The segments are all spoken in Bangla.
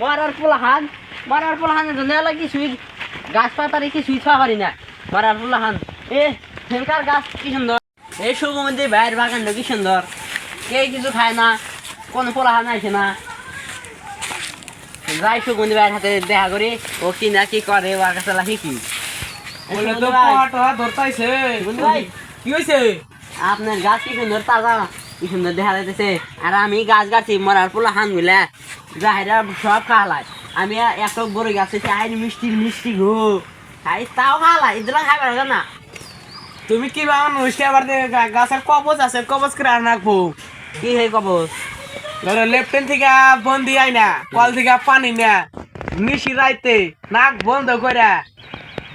মরার পোলাহানের জন্য কিছুই গাছপাতারে কিছুই খাওয়া পারি না। মরার পোলাহান সেখানকার গাছ কি সুন্দর, এই সুগন্ধি বাইরের বাগানটা কি সুন্দর, কে কিছু খায় না, কোনো পোলাহান আসে না। যাই সুগন্ধি ভাইয়ের হাতে দেখা করি, ও কি না কি করে, ওর কাছে শিখি। কি হয়েছে? আপনার গাছ কি সুন্দর তাজা, কি সুন্দর দেখা যাইতেছে। আর আমি গাছ গাছি মরার পোলাহান গুলা যাহেরা সব খাওয়ালাই। আমি এত বড় গাছ আইন মিষ্টি মিষ্টি গো খাই, তাও খাওয়ালাই, এগুলো খাইবার না। তুমি কি মানুষ আবার গাছের কবচ আছে, কবচ করে আর রাখবো কি হে কবচ? ধরো লেফটেন থেকে বন্দি আই না, কল থেকে পানি না, নিশি রাইতে নাক বন্ধ করে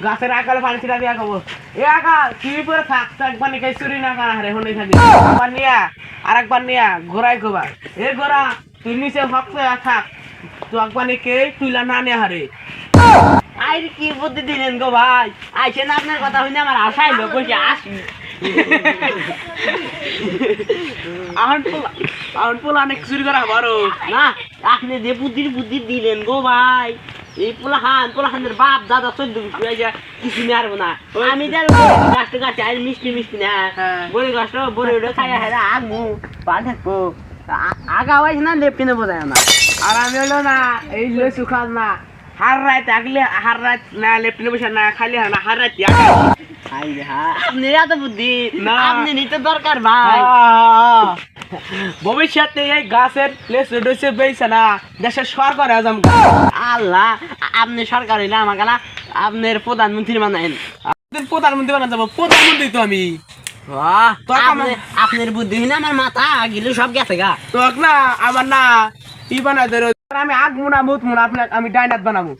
গাছের আকালে পানি ছিটা দিয়া খাবো। এ আকা তুই পরে থাক, একবার নিয়ে চুরি না করা হারে হনে থাকি, একবার নিয়া আর একবার নিয়া ঘোরাই খোবা। এ ঘোরা তুই নিচে ভাবতে থাক, তো একবার নিয়ে তুইলা না নিয়ে হারে। আইর কি বুদ্ধি দিলেন গো ভাই, আইসেন আপনার কথা শুনে আমার আশাই লোক বসে আসি। আহন পোলা অনেক চুরি করা আবারও না, আপনি যে বুদ্ধি দিলেন গো ভাই, এই পোলাহানের বাপ দাদা 14 কিছু নেবো না। আমি গাছটা গাছে আর মিষ্টি মিষ্টি না বড়ি গাছটা বড়ি ওটা খাই হেরা আগবো পা থাকবো, আগা হয়েছে না লেফটিনে বোঝায় না। আর আমি হলো না এই লেসু খাস না, হার রাত আগলে হার রাত না লেফটিনে বসে না খালি না হার রাত আপনি এত বুদ্ধি না। আপনি নিতে দরকার ভাই। ভবিষ্যতে এই গাছের লেসু ডসে বেইছে না দেশের সরকার আজম আল্লাহ, আপনি সরকার হইলে আমাকে না আপনার প্রধানমন্ত্রী বানাইন। প্রধানমন্ত্রী বানা যাবো, প্রধানমন্ত্রী তো আমি। আপনার বুদ্ধি হইলে আমার মাথা গিলে সব গেছে গা। তো না আমার না ই বানাই ধরো, আমি আগ মুনা মুত মুনা আপনার আমি ডাইনাত বানাবো।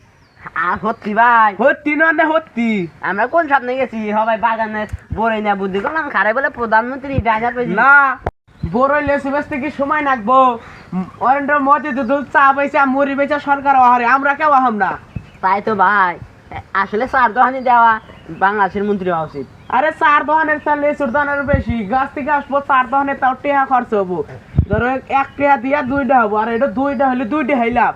আর সত্যি ভাই, হত্তি না হত্তি আমরা কোন স্বপ্নে গেছি সবাই বাগানে বড়ই না বুদ্ধি করলাম, খারাই বলে প্রধানমন্ত্রী ডাইনার পেয়েছি না। বড় লেসু বেচতে কি সময় লাগবো? অরেন্দ্র মোদি তো দুধ চা পয়সা মুড়ি বেচা সরকার আহারে, আমরা কেউ আহাম না। তাই তো ভাই, আসলে চার দোকানি দেওয়া বাংলাদেশের মন্ত্রী হওয়া উচিত। আরে 4 দোকানের চাল লেসুর দানের বেশি, গাছ থেকে আসবো 4 দোকানের তাও টেহা খরচ হবো। ধরো 1 টেহা দিয়া 2টা হবো, আর এটা 2টা হলে 2টা হাইলাম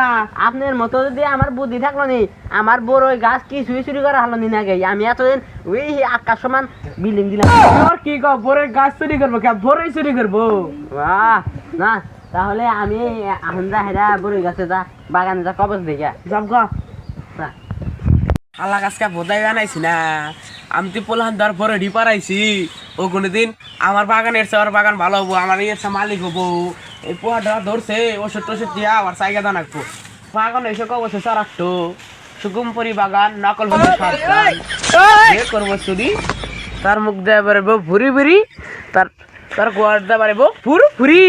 না। আপনার মতো যদি আমার বুদ্ধি থাকলো নি, আমার বড় গাছ কি চুরি করা হলো নি না গে, আমি এতদিন ওই আকাশ সমান বিল্ডিং দিলাম। আর কি কও, বড় গাছ চুরি করবো কে? বড়ই চুরি করবো? বাহ না, তাহলে আমি এখন যা হেরা বড় গাছে যা বাগানে যা কবচ দেখা যাব গা। আল্লাহ গাছকে বোধাই বানাইছি না, আমি তো পোলাহান ধর বড় ডিপারাইছি। ও কোনোদিন আমার বাগান এসছে, ওর বাগান ভালো হবো, আমার এসে মালিক হবো। এই পোহাটা ধরছে ওষুধ টষুধ দিয়া আমার জায়গা দান রাখবো। বাগান এসে কবছে চারাকটো সুকুমপুরি বাগান নকল হলে করবো চুরি, তার মুখ দেওয়া পারবো ভুরি ভুরি, তার গোয়ার দেওয়া পারবো ফুর ফুরি।